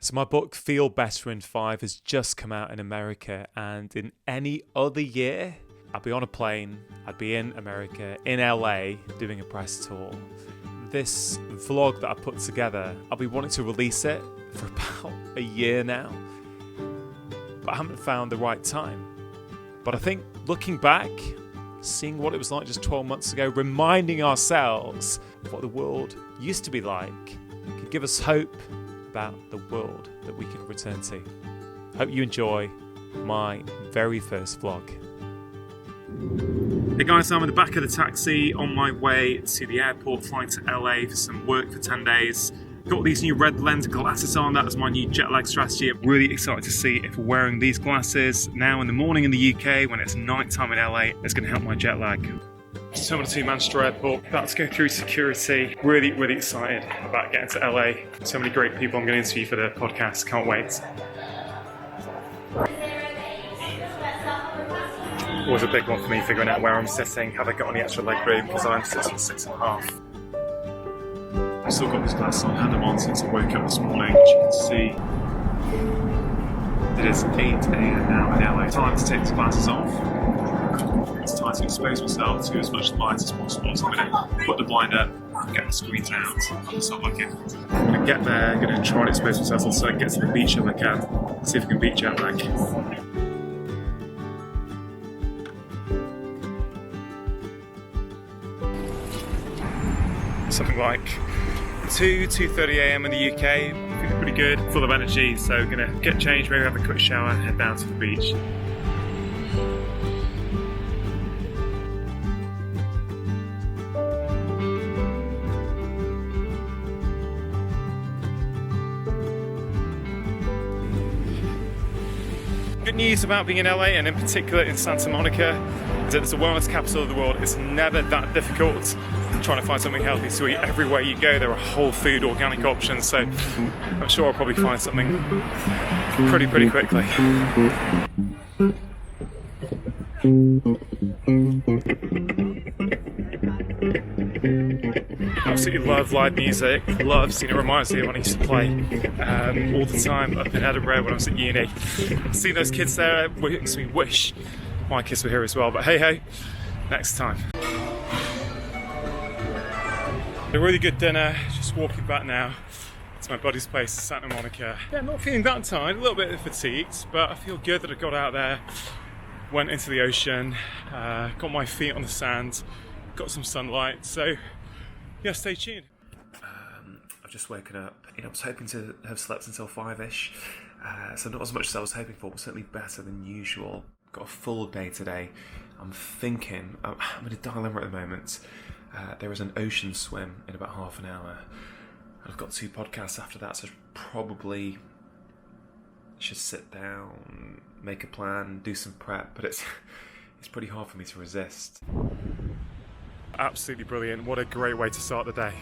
So my book, Feel Better in 5, has just come out in America, and in any other year, I'd be on a plane, I'd be in America, in LA, doing a press tour. This vlog that I put together, I'll be wanting to release it for about a year now, but I haven't found the right time. But I think looking back, seeing what it was like just 12 months ago, reminding ourselves of what the world used to be like, can give us hope about the world that we can return to. Hope you enjoy my very first vlog. Hey guys, I'm in the back of the taxi on my way to the airport, flying to LA for some work for 10 days. Got these new red lens glasses on. That was my new jet lag strategy. I'm really excited to see if wearing these glasses now in the morning in the UK when it's night time in LA is going to help my jet lag. Terminal 2 Manchester Airport, about to go through security. Really excited about getting to LA. So many great people I'm going to interview for the podcast, can't wait. Always a big one for me, figuring out where I'm sitting. Have I got any extra leg room? Because I'm sitting 6.5. I've still got these glasses on, had them on since I woke up this morning. As you can see, it is 8 AM now in LA. Time to take these glasses off. It's time to expose myself to as much light as possible. So I'm going to put the blind up, get the screens out, and start looking. I'm going to get there, I'm going to try and expose myself to the sun, get to the beach if I can, see if I can beat jet lag. Something like 2:30 AM in the UK. I'm feeling pretty good, full of energy, so I'm going to get changed, maybe have a quick shower, head down to the beach. Good news about being in LA, and in particular in Santa Monica, is that it's the wellness capital of the world. It's never that difficult trying to find something healthy to eat. Everywhere you go, there are whole food, organic options, so I'm sure I'll probably find something pretty quickly. Absolutely love live music, love seeing it. Reminds me of when I used to play all the time up in Edinburgh when I was at uni. Seeing those kids there makes me wish my kids were here as well, but hey, next time. A really good dinner, just walking back now to my buddy's place, Santa Monica. Yeah, I'm not feeling that tired, a little bit fatigued, but I feel good that I got out there, went into the ocean, got my feet on the sand, got some sunlight, so yeah, stay tuned. I've just woken up. I was hoping to have slept until 5ish, so not as much as I was hoping for, but certainly better than usual. Got a full day today. I'm thinking, I'm in a dilemma at the moment. There is an ocean swim in about half an hour. I've got 2 podcasts after that, so probably should sit down, make a plan, do some prep, but it's pretty hard for me to resist. Absolutely brilliant. What a great way to start the day.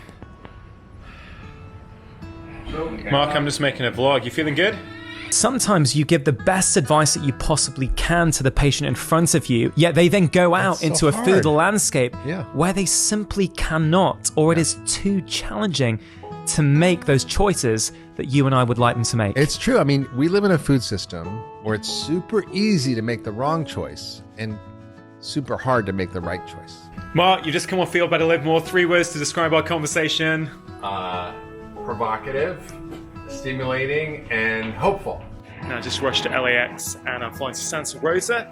Mark, I'm just making a vlog. You feeling good? Sometimes you give the best advice that you possibly can to the patient in front of you, yet they then go out into a food landscape where they simply cannot, or it is too challenging to make those choices that you and I would like them to make. It's true. I mean, we live in a food system where it's super easy to make the wrong choice and super hard to make the right choice. Mark, you just come on Feel Better, Live More. 3 words to describe our conversation. Provocative, stimulating, and hopeful. Now I just rushed to LAX and I'm flying to Santa Rosa,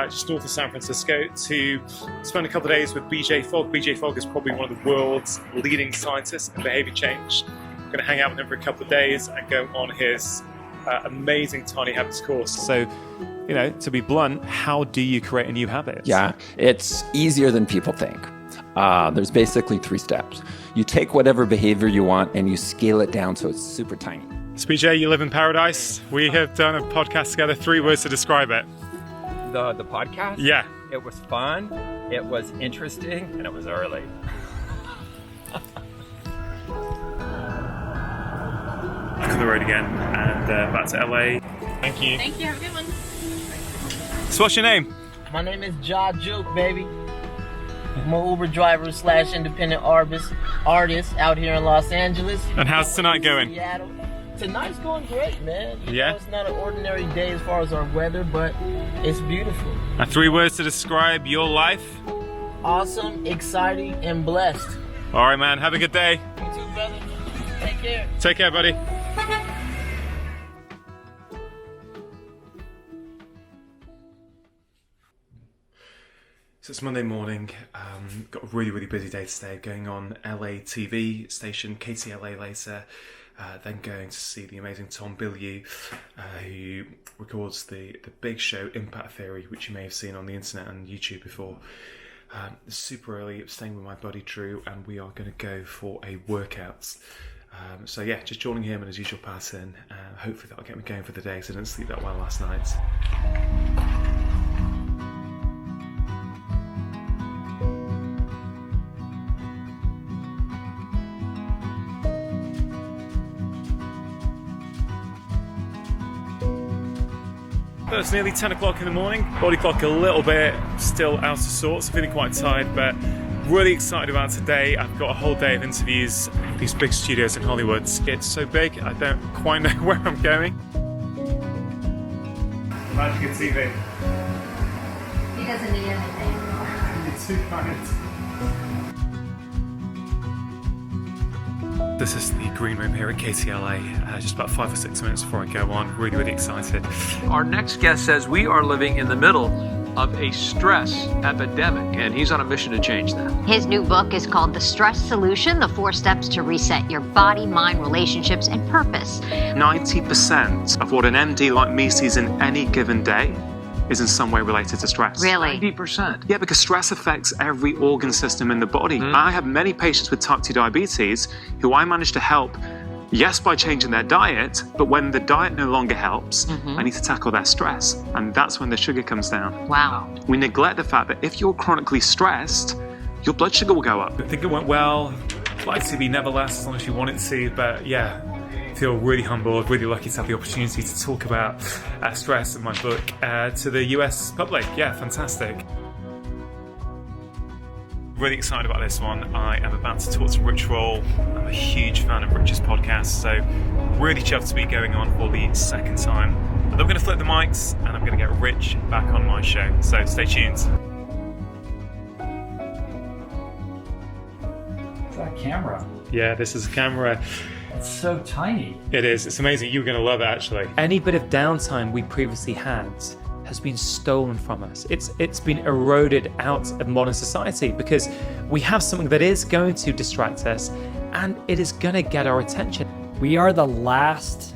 just north of San Francisco, to spend a couple of days with BJ Fogg. BJ Fogg is probably one of the world's leading scientists in behavior change. I'm going to hang out with him for a couple of days and go on his amazing Tiny Habits course. So, to be blunt, how do you create a new habit? Yeah, it's easier than people think. There's basically 3 steps. You take whatever behavior you want and you scale it down so it's super tiny. So BJ, you live in paradise. We have done a podcast together. 3 words to describe it. The podcast? Yeah. It was fun, it was interesting, and it was early. Back on the road again and back to LA. Thank you. Thank you, have a good one. So what's your name? My name is Ja Juke, baby. I'm an Uber driver / independent artist out here in Los Angeles. And how's tonight going? Seattle. Tonight's going great, man. You Yeah? know, it's not an ordinary day as far as our weather, but it's beautiful. And 3 words to describe your life? Awesome, exciting, and blessed. All right, man. Have a good day. You too, brother. Take care. Take care, buddy. So it's Monday morning. Got a really, really busy day today. Going on LA TV station, KTLA later. Then going to see the amazing Tom Bilyeu, who records the big show Impact Theory, which you may have seen on the internet and YouTube before. Super early, staying with my buddy Dhru, and we are going to go for a workout. So yeah, just joining him in his usual pattern. Hopefully that'll get me going for the day, because I didn't sleep that well last night. It's nearly 10 o'clock in the morning. Body clock a little bit still out of sorts. I'm feeling quite tired, but really excited about today. I've got a whole day of interviews at these big studios in Hollywood. It's so big, I don't quite know where I'm going. Magic TV. He doesn't need anything. You're too kind. This is the green room here at KTLA, just about 5 or 6 minutes before I go on. Really, really excited. Our next guest says we are living in the middle of a stress epidemic, and he's on a mission to change that. His new book is called The Stress Solution, the 4 steps to reset your body, mind, relationships, and purpose. 90% of what an MD like me sees in any given day is in some way related to stress. Really? 90%. Yeah, because stress affects every organ system in the body. I have many patients with type 2 diabetes who I manage to help, yes, by changing their diet, but when the diet no longer helps, I need to tackle their stress. And that's when the sugar comes down. Wow. We neglect the fact that if you're chronically stressed, your blood sugar will go up. I think it went well. Like to be never less as long as you want it to, but yeah. Feel really humbled, really lucky to have the opportunity to talk about stress in my book to the US public. Yeah, fantastic. Really excited about this one. I am about to talk to Rich Roll. I'm a huge fan of Rich's podcast, so really chuffed to be going on for the 2nd time. But I'm going to flip the mics and I'm going to get Rich back on my show, so stay tuned. Is that a camera? Yeah, this is a camera. It's so tiny. It is. It's amazing. You're going to love it, actually. Any bit of downtime we previously had has been stolen from us. It's been eroded out of modern society because we have something that is going to distract us and it is going to get our attention. We are the last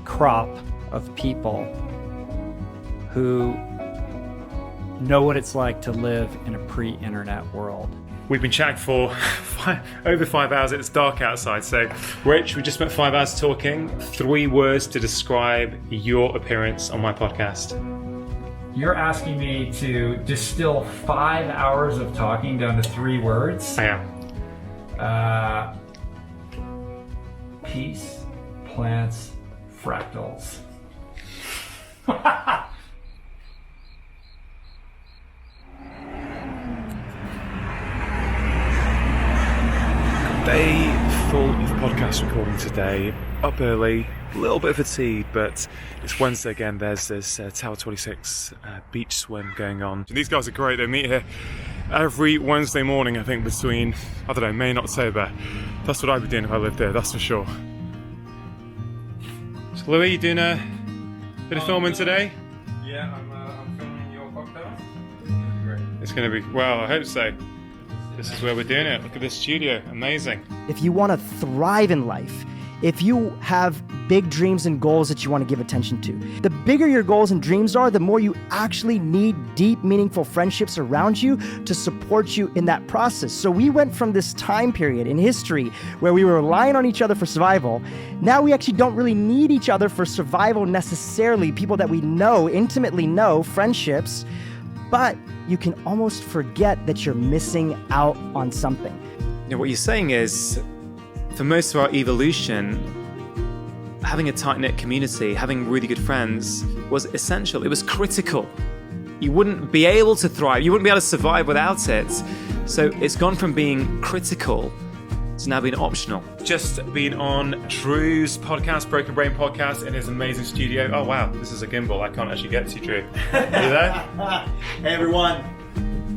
crop of people who know what it's like to live in a pre-internet world. We've been chatting for over 5 hours. It's dark outside. So, Rich, we just spent 5 hours talking. 3 words to describe your appearance on my podcast. You're asking me to distill 5 hours of talking down to 3 words? I am. Peace, plants, fractals. Day full of podcast recording today. Up early, a little bit fatigued, but it's Wednesday again. There's this Tower 26 beach swim going on. And these guys are great. They meet here every Wednesday morning, I think, between, I don't know, May and October. That's what I'd be doing if I lived there, that's for sure. So Louis, you doing a bit of filming today? Yeah, I'm filming your podcast. It's going to be, well, I hope so. This is where we're doing it. Look at this studio. Amazing. If you want to thrive in life, if you have big dreams and goals that you want to give attention to, the bigger your goals and dreams are, the more you actually need deep, meaningful friendships around you to support you in that process. So we went from this time period in history where we were relying on each other for survival. Now we actually don't really need each other for survival necessarily. People that we know, intimately know, friendships, but you can almost forget that you're missing out on something. You know, what you're saying is, for most of our evolution, having a tight-knit community, having really good friends was essential. It was critical. You wouldn't be able to thrive. You wouldn't be able to survive without it. So it's gone from being critical It's now been optional. Just been on Dhru's podcast, Broken Brain podcast, in his amazing studio. Oh wow, this is a gimbal. I can't actually get to you, Dhru. Are you there? Hey everyone.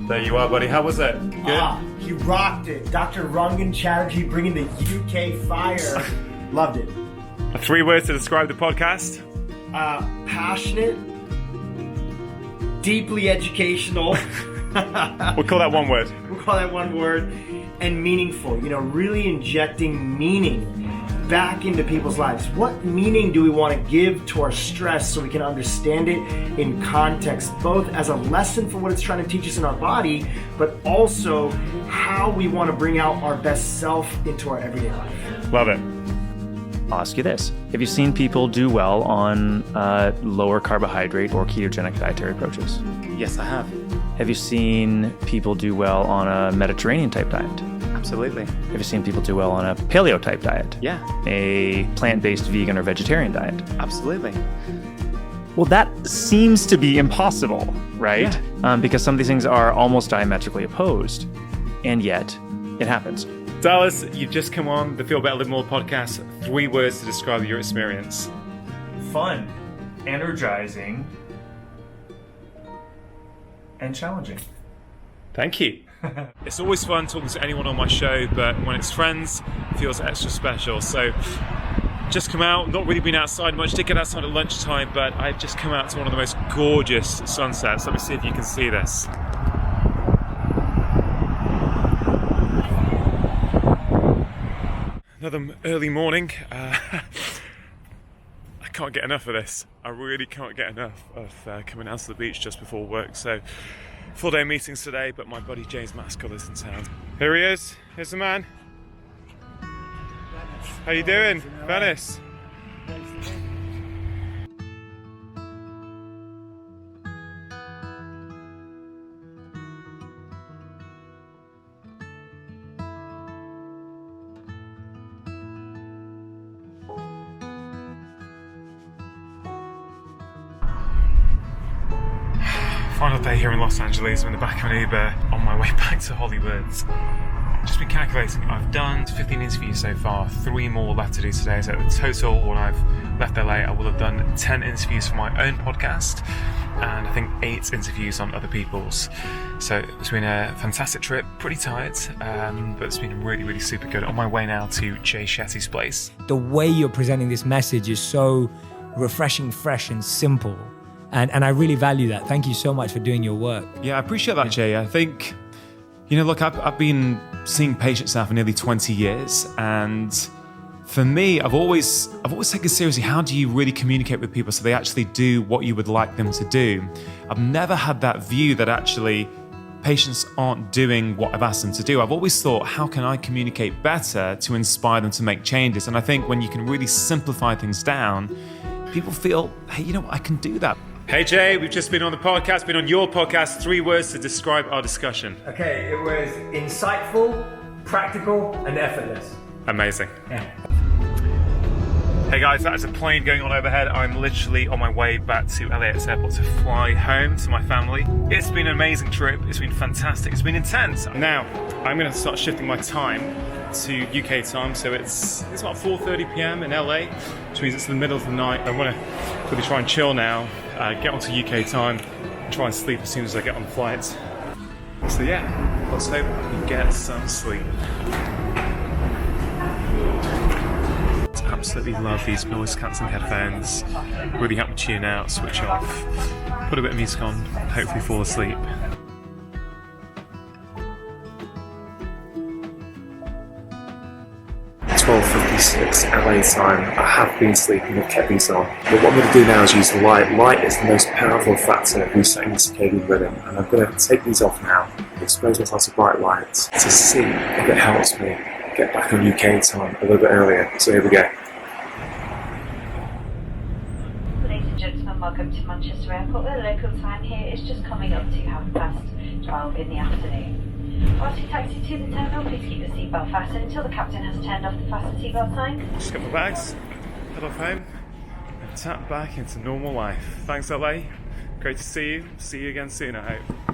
There you are, buddy. How was it? Good? He rocked it. Dr. Rangan Chatterjee bringing the UK fire. Loved it. 3 words to describe the podcast? Passionate, deeply educational. We'll call that 1 word. We'll call that 1 word. And meaningful. You know, really injecting meaning back into people's lives. What meaning do we want to give to our stress so we can understand it in context, both as a lesson for what it's trying to teach us in our body, but also how we want to bring out our best self into our everyday life. Love it. I'll ask you this. Have you seen people do well on lower carbohydrate or ketogenic dietary approaches? Yes, I have. Have you seen people do well on a Mediterranean type diet? Absolutely. Have you seen people do well on a paleo type diet? Yeah. A plant-based vegan or vegetarian diet? Absolutely. Well, that seems to be impossible, right? Yeah. Because some of these things are almost diametrically opposed, and yet it happens. Dallas, you've just come on the Feel Better Live More podcast. 3 words to describe your experience. Fun, energizing, and challenging. Thank you. It's always fun talking to anyone on my show, but when it's friends, it feels extra special. So just come out, not really been outside much, did get outside at lunchtime, but I've just come out to one of the most gorgeous sunsets. Let me see if you can see this. Another early morning. I can't get enough of this. I really can't get enough of coming out to the beach just before work. So, full day meetings today, but my buddy James Maskell is in town. Here he is. Here's the man. How you doing, Venice? Final day here in Los Angeles. I'm in the back of an Uber on my way back to Hollywood. Just been calculating, I've done 15 interviews so far, 3 more left to do today. So the total, when I've left LA, I will have done 10 interviews for my own podcast and I think 8 interviews on other people's. So it's been a fantastic trip, pretty tired, but it's been really, really super good. On my way now to Jay Shetty's place. The way you're presenting this message is so refreshing, fresh and simple. And I really value that. Thank you so much for doing your work. Yeah, I appreciate that, Jay. I think, you know, look, I've been seeing patients now for nearly 20 years. And for me, I've always taken seriously, how do you really communicate with people so they actually do what you would like them to do? I've never had that view that actually patients aren't doing what I've asked them to do. I've always thought, how can I communicate better to inspire them to make changes? And I think when you can really simplify things down, people feel, hey, you know what, I can do that. Hey Jay, we've just been on the podcast, been on your podcast. 3 words to describe our discussion. Okay, it was insightful, practical, and effortless. Amazing. Yeah. Hey guys, that is a plane going on overhead. I'm literally on my way back to LAX airport to fly home to my family. It's been an amazing trip. It's been fantastic. It's been intense. Now, I'm going to start shifting my time to UK time, so it's about 4:30 p.m. in LA, which means it's the middle of the night. I want to really try and chill now, get onto UK time, and try and sleep as soon as I get on the flight. So yeah, let's hope I can get some sleep. I absolutely love these noise cancelling headphones. Really help me tune out, switch off, put a bit of music on, hopefully fall asleep. .56 LA time. I have been sleeping, I've kept these on. But what I'm going to do now is use the light. Light is the most powerful factor in resetting the circadian rhythm, and I'm going to take these off now, expose myself to bright lights to see if it helps me get back on UK time a little bit earlier. So here we go. Ladies and gentlemen, welcome to Manchester Airport. The local time here is just coming up to 12:30 in the afternoon. Whilst we taxi to the terminal, please keep your seatbelt fastened until the captain has turned off the fasten seatbelt sign. Just got my bags, head off home, and tap back into normal life. Thanks LA, great to see you. See you again soon, I hope.